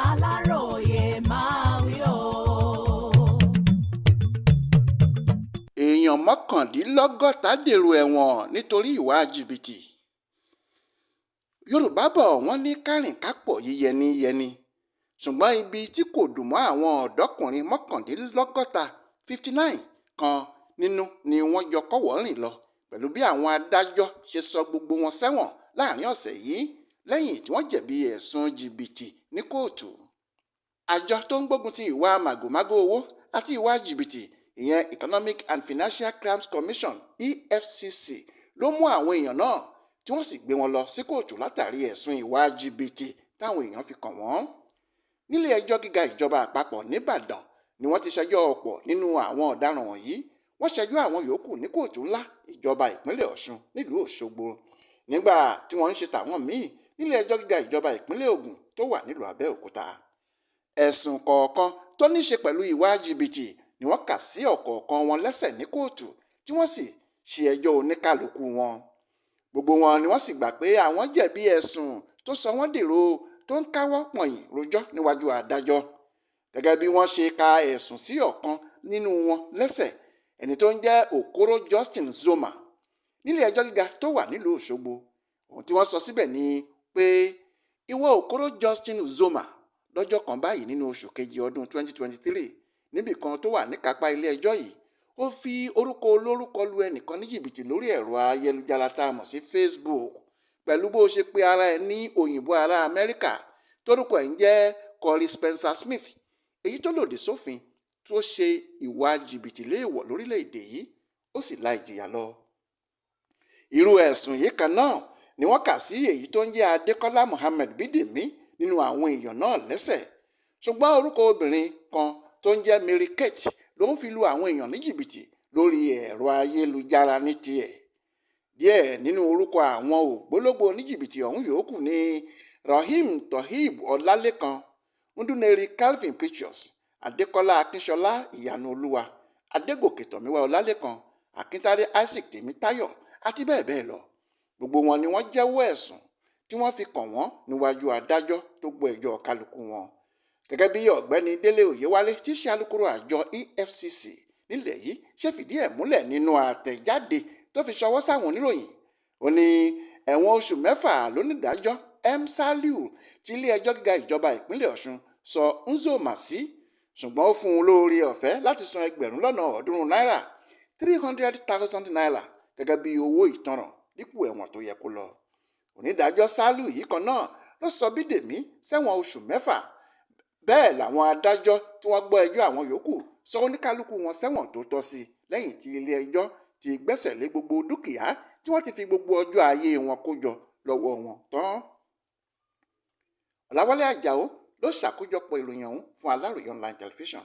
Aláròyé máa wí o. Èèyàn mọ́kàndínlọ́gọ́ta dèrò ẹ̀wọ̀n nítorí ìwà jìbìtì. Yorùbá bọ̀ wọ́n ní kárìn-kápọ̀ yíyẹni yẹni, ṣùgbọ́n ibi tí kò dùn mọ́ àwọn ọ̀dọ́kùnrin mọ́kàndínlọ́gọ́ta 59 kan nínú ni wọ́n jọ kọ́wọ́ rìn lọ pẹ̀lú bí àwọn adájọ́ ṣe sọ gbogbo wọn sẹ́wọ̀n láàrin ọ̀sẹ̀ yìí lẹ́yìn tí wọ́n jẹ̀bi ẹ̀sùn jìbìtì ní kóòtù. Àjọ tó ń gbógun ti ìwà màgòmágó owó àti ìwà jìbìtì, ìyẹn Economic and Financial Crimes Commission EFCC, ló mú àwọn èèyàn náà tí wọ́n sì gbé wọn lọ sí kóòtù látàrí ẹ̀sùn ìwà jìbìtì táwọn èèyàn fi kàn wọ́n. Nílé ẹjọ́ gíga ìjọba àpapọ̀ nìbàdàn ni wọ́n ti ṣẹjọ́ ọ̀pọ̀ nínú àwọn ọ̀daràn wọ̀nyí. Wọ́n ṣẹjọ́ àwọn yòókù ní kóòtù ńlá ìjọba ìpínlẹ̀ Ọ̀ṣun nílùú Òṣogbo, nígbà tí wọ́n ń ṣe tàwọn míì nílé ẹjọ́ gíga ìjọba ìpínlẹ̀ Ògùn tó wà nílùú Abẹ́òkúta. Ẹ̀sùn kọ̀ọ̀kan tó ní ṣe pẹ̀lú ìwà jìbìtì ni wọ́n kà sí ọ̀kọ̀ọ̀kan wọn lẹ́sẹ̀ ní kóòtù tí wọ́n sì ṣe ẹjọ́ oníkálukú wọn. Gbogbo wọn ni wọ́n sì gbà pé àwọn jẹ̀bi ẹ̀sùn tó sọ wọ́n dèrò tó ń káwọ́ pọ̀nyìn rojọ́ níwájú adájọ́. Gẹ́gẹ́ bí wọ́n ṣe ka ẹ̀sùn sí ọ̀kan nínú wọn lẹ́sẹ̀, ẹni tó ń jẹ́ Okoro Justin Zoma nílé ẹjọ́ gíga tó wà nílùú Òṣogbo. Ohun tí wọ́n sọ síbẹ̀ ni pé ìwọ Okoro Justin Zoma lọ́jọ́ kan báyìí nínú oṣù kejì ọdún 2023 níbì kan tó wà níkápá ilé ẹjọ́ yìí, ó fi orúkọ olórúkọ lu ẹnìkan ní jìbìtì lórí ẹ̀rọ ayélujára tá a mọ̀ sí Facebook pẹ̀lú bó ṣe pe ara ẹ̀ ní òyìnbó ará Amẹ́ríkà tórúkọ ẹ̀ ń jẹ́ Corey Spencer Smith, èyí tó lòdì sófin tó ṣe ìwà jìbìtì léèwọ̀ lórílẹ̀‐èdè yìí, ó sì la ìjìyà lọ. Irú ẹ̀sùn yìí kan náà ni wọ́n kà sí èyí tó ń jẹ́ Adékọ́lá Mohammed Bídèmí nínú àwọn èèyàn náà lẹ́sẹ̀, ṣùgbọ́n orúkọ obìnrin kan tó ń jẹ́ Mary Kate ló ń fi lu àwọn èèyàn ní jìbìtì lórí ẹ̀rọ ayélujára ní tiẹ̀. Díẹ̀ nínú orúkọ àwọn ògbólógbò oníjìbìtì ọ̀hún yòókù ní Rahim Toheeb Ọlálékan, Ndúneri Calvin Precious, Adékọ́lá Akínṣọlá Ìyanu Olúwa, Adégòkè Tọ̀míwá Ọlálékan, Akíntádé Isaac Tèmítáyọ̀ àti bẹ́ẹ̀ bẹ́ẹ̀ lọ. Gbogbo wọn ni wọ́n jẹ́wọ́ ẹ̀sùn tí wọ́n fi kàn wọ́n níwájú adájọ́ tó gbọ́ ẹjọ́ kálukú wọn. Gẹ́gẹ́ bí ọ̀gbẹ́ni Délé Oyèwálé tí í ṣe alukoro àjọ EFCC nílẹ̀ yìí ṣe fìdí ẹ̀ múlẹ̀ nínú àtẹ̀jáde tó fi ṣọwọ́ sáwọn oníròyìn, ó ní ẹ̀wọ̀n oṣù 6 lónídàájọ́ M. Saliu tí ilé ẹjọ́ gíga ìjọba ìpínlẹ̀ Ọ̀ṣun sọ Nzoma sí, ṣùgbọ́n ó fún un lóore ọ̀fẹ́ láti san ẹgbẹ̀rún lọ́nà 300,000 náírà 300,000 naira gẹ́gẹ́ bí owó ìtanràn dípò ẹ̀wọ̀n tó yẹ kó lọ. Onídàájọ́ Saliu yìí kan náà ló sọ Bídèmí sẹ́wọ̀n oṣù 6. Bẹ́ẹ̀ làwọn adájọ́ tí wọ́n gbọ́ ẹjọ́ àwọn yòókù sọ oníkálukú wọn sẹ́wọ̀n tó tọ́ sí lẹ́yìn tí ilé ẹjọ́ ti gbẹ́sẹ̀ lé gbogbo dúkìá tí wọ́n ti fi gbogbo ọjọ́ ayé wọn kó jọ lọ́wọ́ wọn tán. Ọ̀làwálé Àjàó ló ṣàkójọpọ̀ ìròyìn ọ̀hún fún Aláròyé Online Television.